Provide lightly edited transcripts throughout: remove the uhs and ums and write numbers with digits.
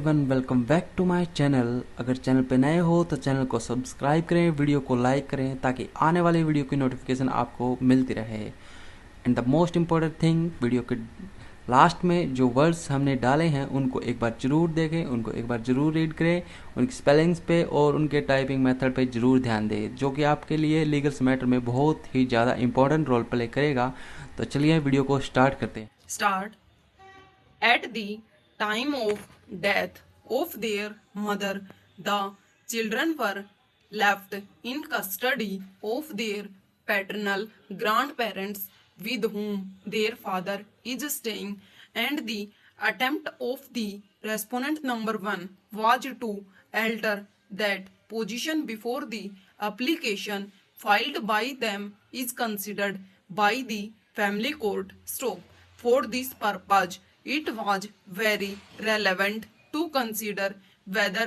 Everyone, welcome back to my channel. अगर channel पे नए हो तो चैनल को सब्सक्राइब करें, वीडियो को लाइक करें ताकि आने वाली वीडियो की नोटिफिकेशन आपको मिलती रहे। And the most important thing, video के लास्ट में जो वर्ड्स हमने डाले हैं उनको एक बार ज़रूर देखें, उनको एक बार ज़रूर रीड करें, उनकी स्पेलिंग्स पे और उनके टाइपिंग मेथड पे ज़रूर ध्यान दें, जो कि आपके लिए लीगल्स मैटर में बहुत ही ज़्यादा इंपॉर्टेंट रोल प्ले करेगा। तो चलिए वीडियो को स्टार्ट करते हैं। Start. At the time of death of their mother, the children were left in custody of their paternal grandparents with whom their father is staying, and the attempt of the respondent number 1 was to alter that position before the application filed by them is considered by the family court. Stop. For this purpose, it was very relevant to consider whether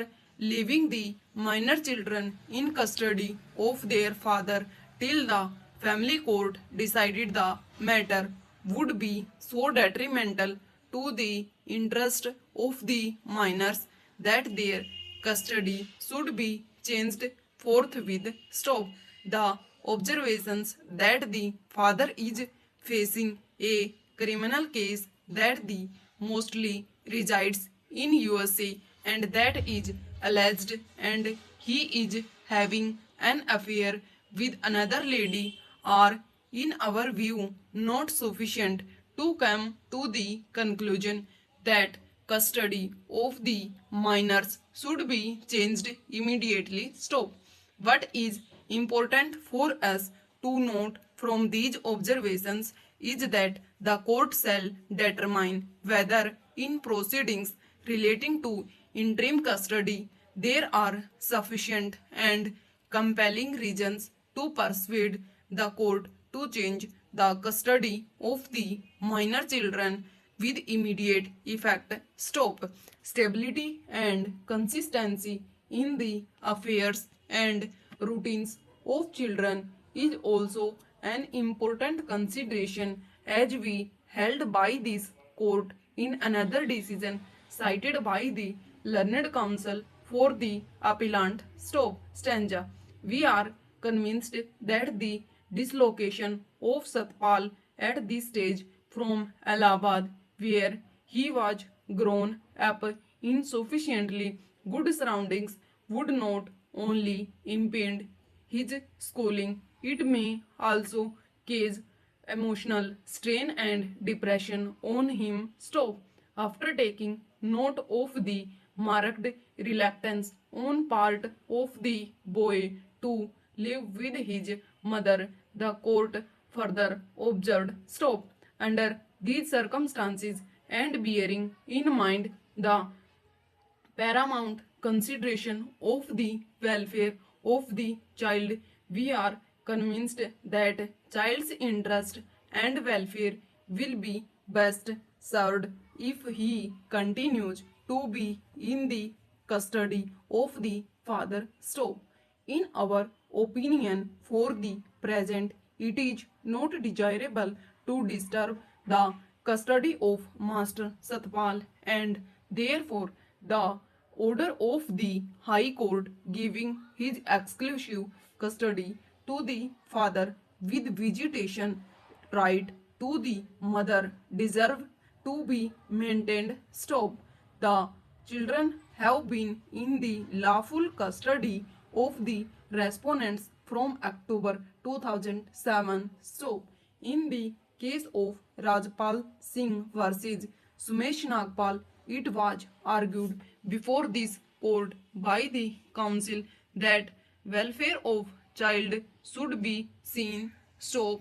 leaving the minor children in custody of their father till the family court decided the matter would be so detrimental to the interest of the minors that their custody should be changed forthwith. Stop. The observations that the father is facing a criminal case that the mostly resides in USA and that is alleged and he is having an affair with another lady are in our view not sufficient to come to the conclusion that custody of the minors should be changed immediately. Stop. What is important for us to note from these observations is that the court shall determine whether in proceedings relating to interim custody there are sufficient and compelling reasons to persuade the court to change the custody of the minor children with immediate effect. Stop. Stability and consistency in the affairs and routines of children is also an important consideration, as we held by this court in another decision cited by the learned counsel for the appellant. Stop. Stanza. We are convinced that the dislocation of Satpal at this stage from Allahabad, where he was grown up in sufficiently good surroundings, would not only impede his schooling, it may also cause emotional strain and depression on him. Stop. After taking note of the marked reluctance on part of the boy to live with his mother, the court further observed. Stop. Under these circumstances and bearing in mind the paramount consideration of the welfare of the child, we are convinced that child's interest and welfare will be best served if he continues to be in the custody of the father. Stop. In our opinion, for the present, it is not desirable to disturb the custody of Master Satpal, and therefore the order of the High Court giving his exclusive custody to the father with visitation right to the mother deserve to be maintained. Stop. The children have been in the lawful custody of the respondents from October 2007. Stop. In the case of Rajpal Singh versus Sumesh Nagpal, it was argued before this court by the council that welfare of child should be seen. Stop.